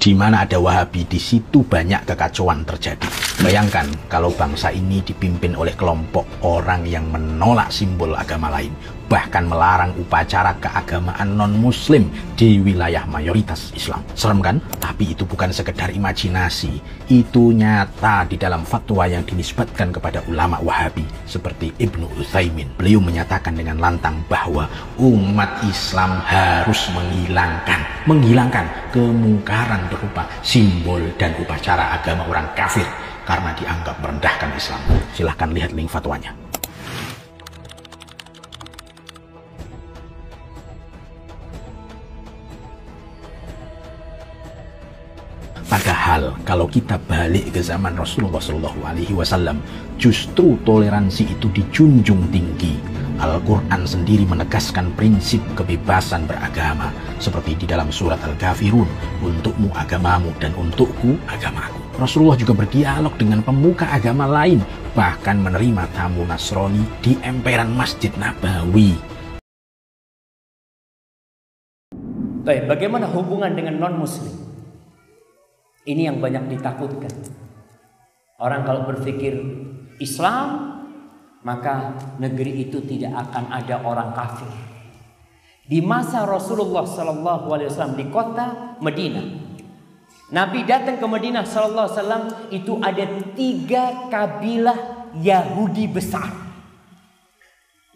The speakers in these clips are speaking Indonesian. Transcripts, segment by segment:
Di mana ada Wahabi, di situ banyak kekacauan terjadi. Bayangkan kalau bangsa ini dipimpin oleh kelompok orang yang menolak simbol agama lain, bahkan melarang upacara keagamaan non-muslim di wilayah mayoritas Islam. Serem kan? Tapi itu bukan sekedar imajinasi. Itu nyata di dalam fatwa yang dinisbatkan kepada ulama Wahabi seperti Ibnu Utsaimin. Beliau menyatakan dengan lantang bahwa umat Islam harus menghilangkan kemungkaran berupa simbol dan upacara agama orang kafir karena dianggap merendahkan Islam. Silahkan lihat link fatwanya. Padahal kalau kita balik ke zaman Rasulullah SAW, justru toleransi itu dijunjung tinggi. Al-Quran sendiri menegaskan prinsip kebebasan beragama, seperti di dalam surat Al-Kafirun, untukmu agamamu dan untukku agamaku. Rasulullah juga berdialog dengan pemuka agama lain, bahkan menerima tamu Nasrani di emperan Masjid Nabawi. Baik, bagaimana hubungan dengan non-muslim? Ini yang banyak ditakutkan. Orang kalau berpikir Islam, maka negeri itu tidak akan ada orang kafir. Di masa Rasulullah SAW di kota Madinah, Nabi datang ke Madinah SAW, itu ada 3 kabilah Yahudi besar.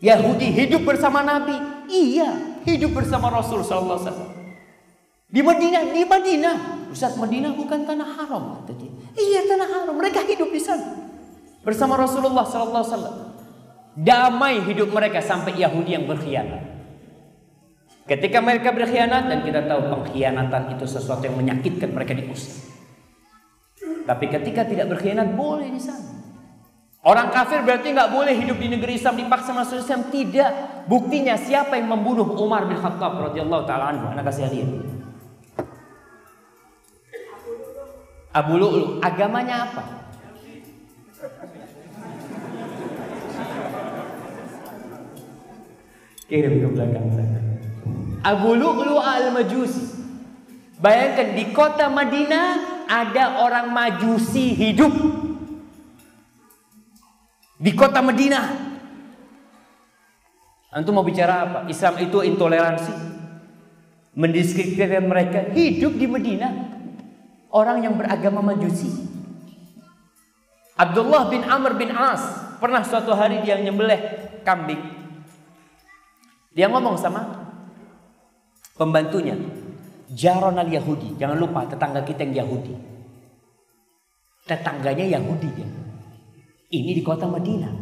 Yahudi hidup bersama Nabi, iya, hidup bersama Rasul SAW. Di Madinah. Ustaz, Madinah bukan tanah haram, kata dia. Iya, tanah haram. Mereka hidup di sana bersama Rasulullah SAW. Damai hidup mereka sampai Yahudi yang berkhianat. Ketika mereka berkhianat, dan kita tahu pengkhianatan itu sesuatu yang menyakitkan, mereka diusir. Tapi ketika tidak berkhianat, boleh di sana. Orang kafir berarti nggak boleh hidup di negeri Islam, dipaksa masuk Islam. Tidak. Buktinya siapa yang membunuh Umar bin Khattab radhiyallahu taala anhu? Anak kasih hadiah. Abu Lu'lu, agamanya apa? Kirim ke belakang sana. Abu Lu'lu al-Majusi. Bayangkan di kota Madinah ada orang Majusi hidup. Di kota Madinah. Antum mau bicara apa? Islam itu intoleransi, mendiskriminasi mereka. Hidup di Madinah orang yang beragama Majusi. Abdullah bin Amr bin As pernah suatu hari dia nyembelih kambing. Dia ngomong sama pembantunya, Jaron al-Yahudi, jangan lupa tetangga kita yang Yahudi. Tetangganya Yahudi dia. Ini di kota Madinah.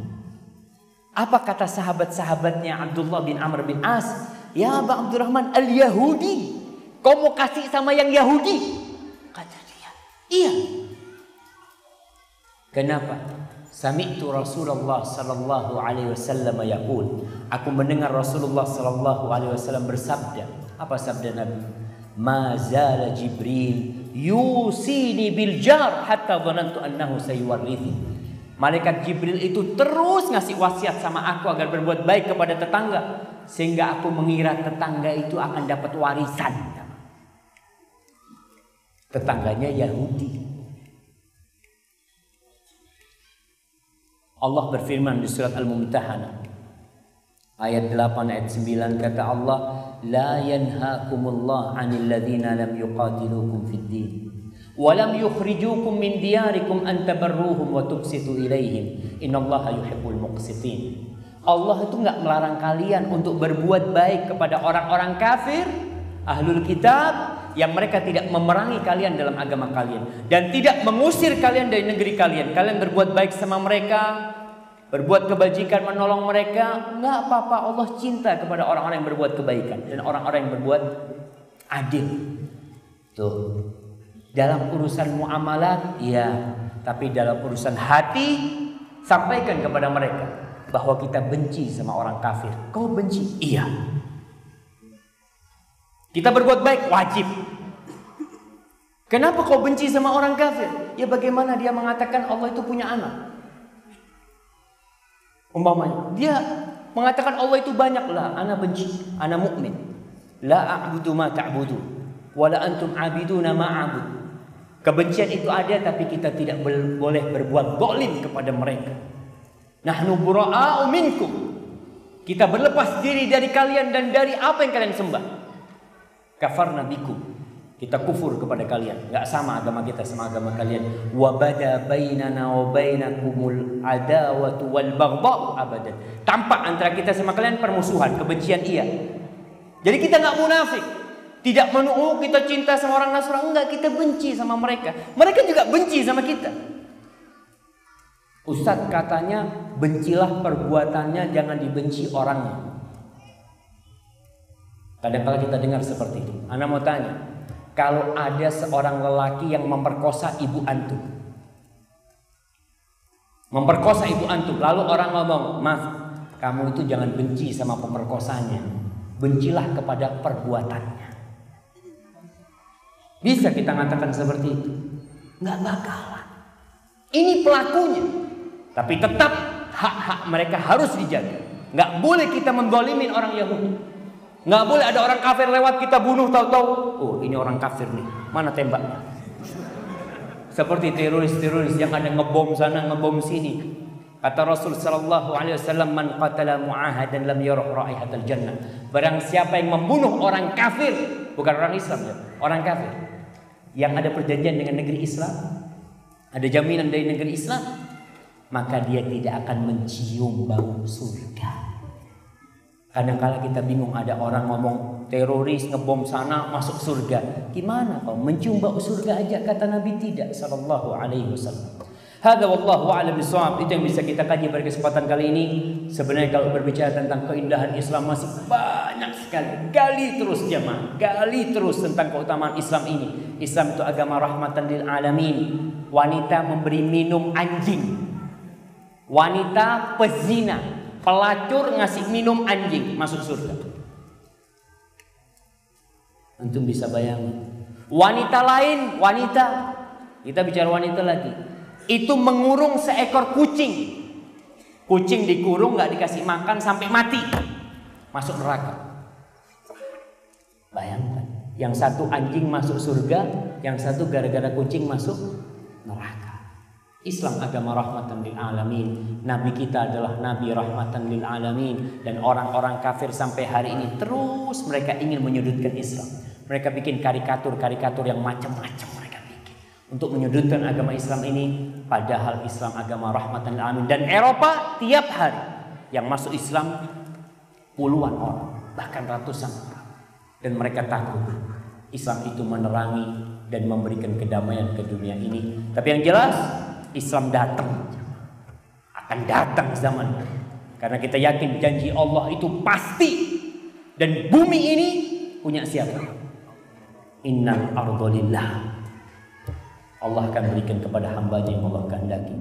Apa kata sahabat-sahabatnya Abdullah bin Amr bin As? Ya Aba Abdurrahman, al-Yahudi, kau mau kasih sama yang Yahudi? Kata dia, iya. Kenapa? Sami'tu Rasulullah sallallahu alaihi wasallam yaqul. Aku mendengar Rasulullah sallallahu alaihi wasallam bersabda. Apa sabda Nabi? Ma zala Jibril yusini bil jar hatta dhanantu annahu sayuwarrithi. Malaikat Jibril itu terus ngasih wasiat sama aku agar berbuat baik kepada tetangga, sehingga aku mengira tetangga itu akan dapat warisan. Tetangganya Yahudi. Allah berfirman di surat Al-Mumtahanah ayat 8 ayat 9, kata Allah, la yanhaakumullah 'anil ladzina lam yuqatilukum fid din wa lam yukhrijukum min diyarikum an tabarruhum wa tuqsitu ilaihim innallaha yuhibbul muqsitin. Allah itu enggak melarang kalian untuk berbuat baik kepada orang-orang kafir, ahlul kitab, yang mereka tidak memerangi kalian dalam agama kalian dan tidak mengusir kalian dari negeri kalian. Kalian berbuat baik sama mereka, berbuat kebajikan, menolong mereka, enggak apa-apa. Allah cinta kepada orang-orang yang berbuat kebaikan dan orang-orang yang berbuat adil. Tuh. Dalam urusan muamalat, ya, tapi dalam urusan hati, sampaikan kepada mereka bahwa kita benci sama orang kafir. Kau benci? Iya. Kita berbuat baik wajib. Kenapa kau benci sama orang kafir? Ya bagaimana dia mengatakan Allah itu punya anak? Umpamanya dia mengatakan Allah itu banyak, lah anak benci, anak mukmin. La a'budu ma ta'budu. wala antum abiduna ma'abud. Kebencian itu ada, tapi kita tidak boleh berbuat zalim kepada mereka. Nahnu bura'a'u minkum. Kita berlepas diri dari kalian dan dari apa yang kalian sembah. Kafarna bikum. Kita kufur kepada kalian. Enggak sama agama kita sama agama kalian. Wa bada bainana wa bainakumul adawatu wal baghdha'u abadan. Tampak antara kita sama kalian permusuhan, kebencian iya. Jadi kita enggak munafik. Tidak menuduh kita cinta sama orang Nasrani, enggak, kita benci sama mereka. Mereka juga benci sama kita. Ustadz katanya bencilah perbuatannya, jangan dibenci orangnya. Kadang-kadang kita dengar seperti itu. Ana mau tanya, kalau ada seorang lelaki yang memperkosa ibu antum, lalu orang ngomong, maaf, kamu itu jangan benci sama pemerkosanya, bencilah kepada perbuatannya. Bisa kita mengatakan seperti itu? Nggak bakalan. Ini pelakunya. Tapi tetap hak-hak mereka harus dijaga. Nggak boleh kita mendolimin orang Yahudi. Nggak boleh ada orang kafir lewat kita bunuh tahu-tahu. Oh, ini orang kafir nih. Mana tembaknya? Seperti teroris-teroris yang ada ngebom sana, ngebom sini. Kata Rasul sallallahu alaihi wasallam, "Man qatala mu'ahadan lam yarah raihatal jannah." Barang siapa yang membunuh orang kafir, bukan orang Islam ya, orang kafir yang ada perjanjian dengan negeri Islam, ada jaminan dari negeri Islam, maka dia tidak akan mencium bau surga. Kadang-kala kita bingung, ada orang ngomong teroris ngebom sana masuk surga. Gimana kau mencium bau surga aja? Kata Nabi tidak sallallahu alaihi wasallam. Hadza wallahu a'lam bishawab. Itu yang bisa kita kaji pada kesempatan kali ini. Sebenarnya kalau berbicara tentang keindahan Islam masih banyak sekali. Gali terus jemaah, gali terus tentang keutamaan Islam ini. Islam itu agama rahmatan lil alamin. Wanita memberi minum anjing. Wanita pezina, pelacur ngasih minum anjing, masuk surga. Antum bisa bayangin. Wanita lain, kita bicara wanita lagi, itu mengurung seekor kucing. Kucing dikurung, nggak dikasih makan sampai mati, masuk neraka. Bayangkan, yang satu anjing masuk surga, yang satu gara-gara kucing masuk neraka. Islam agama rahmatan lil alamin. Nabi kita adalah nabi rahmatan lil alamin. Dan orang-orang kafir sampai hari ini terus mereka ingin menyudutkan Islam. Mereka bikin karikatur-karikatur yang macam-macam mereka bikin untuk menyudutkan agama Islam ini. Padahal Islam agama rahmatan lil alamin. Dan Eropa tiap hari yang masuk Islam puluhan orang, bahkan ratusan orang. Dan mereka takut Islam itu menerangi dan memberikan kedamaian ke dunia ini. Tapi yang jelas Islam akan datang zaman, karena kita yakin janji Allah itu pasti, dan bumi ini punya siapa? Innal ardha lillah. Allah akan berikan kepada hambanya yang Allah kehendaki.